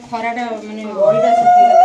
ଖରାଟା ମାନେ ବଡ଼ିଟା ଶୁଖିଗଲା।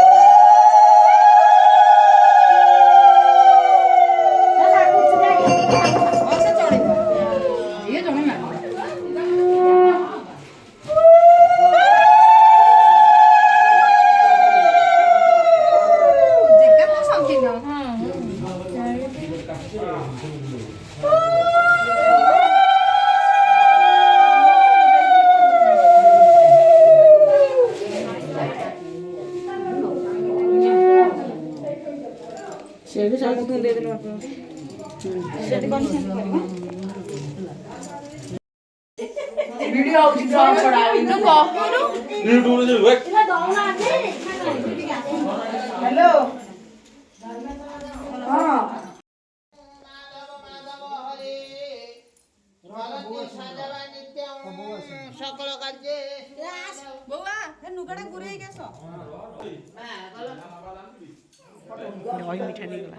हेलो सकल कार्य बउआ हे नुगाडा गुरेई के सो दही मिठा नहीं गला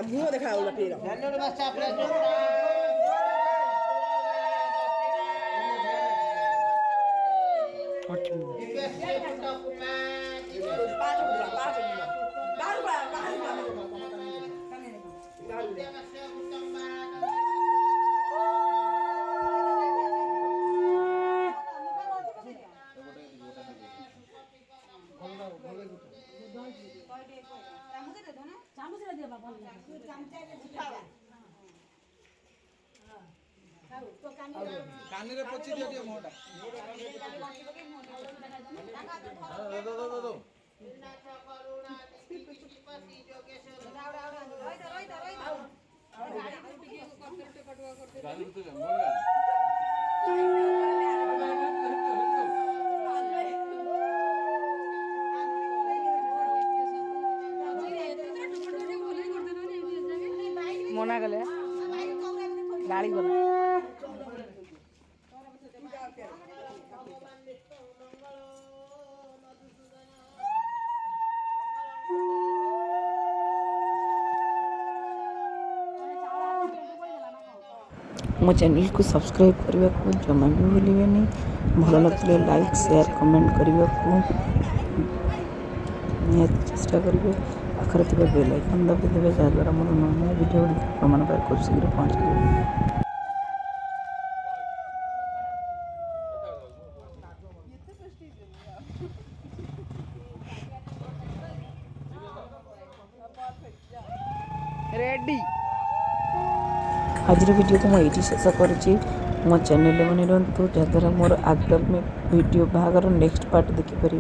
मुंह देखा वाला पीरो धन्यवाद बस आपने कानीरे पची दियो दियो मोटा दो मना गले गाड़ी गला मो चैनल को सब्सक्राइब करने को जमा भी भूलिए नहीं भल लगे लाइक शेयर कमेंट करने को चेष्टा करेंगे पाखर थी बेल आइकन दबाइदेवे जहाँद्वारा मोर नुआ नुआ भिडियो प्रमाण पाए खूब शीघ्र पहुँच रेडी आज वीडियो को मुझे शेष कर मो चैनल बनी रुँ जहाँद्वारा मोर आगामी वीडियो बाहर नेक्स्ट पार्ट देखिपारे।